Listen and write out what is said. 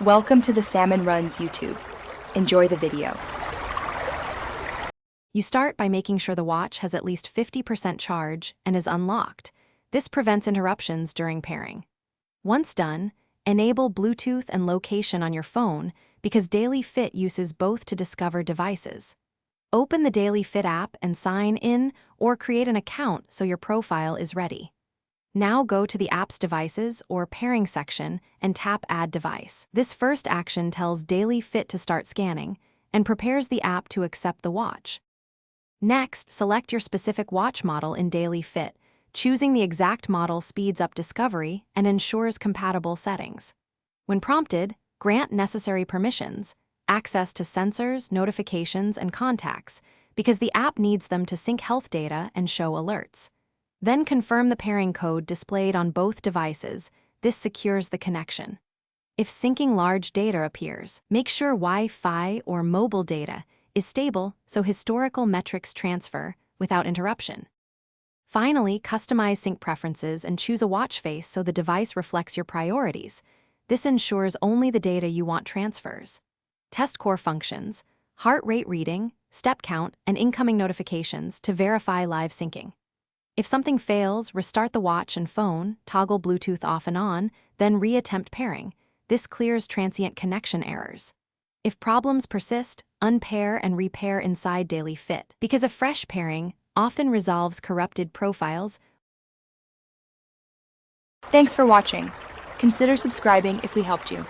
Welcome to the Salmon Runs YouTube. Enjoy the video. You start by making sure the watch has at least 50% charge and is unlocked. This prevents interruptions during pairing. Once done, enable Bluetooth and location on your phone because Dailyfit uses both to discover devices. Open the Dailyfit app and sign in or create an account so your profile is ready. Now go to the app's devices or pairing section and tap Add Device. This first action tells Dailyfit to start scanning and prepares the app to accept the watch. Next, select your specific watch model in Dailyfit. Choosing the exact model speeds up discovery and ensures compatible settings. When prompted, grant necessary permissions, access to sensors, notifications, and contacts, because the app needs them to sync health data and show alerts. Then confirm the pairing code displayed on both devices. This secures the connection. If syncing large data appears, make sure Wi-Fi or mobile data is stable so historical metrics transfer without interruption. Finally, customize sync preferences and choose a watch face so the device reflects your priorities. This ensures only the data you want transfers. Test core functions, heart rate reading, step count, and incoming notifications to verify live syncing. If something fails, restart the watch and phone, toggle Bluetooth off and on, then reattempt pairing. This clears transient connection errors. If problems persist, unpair and repair inside Dailyfit, because a fresh pairing often resolves corrupted profiles. Thanks for watching. Consider subscribing if we helped you.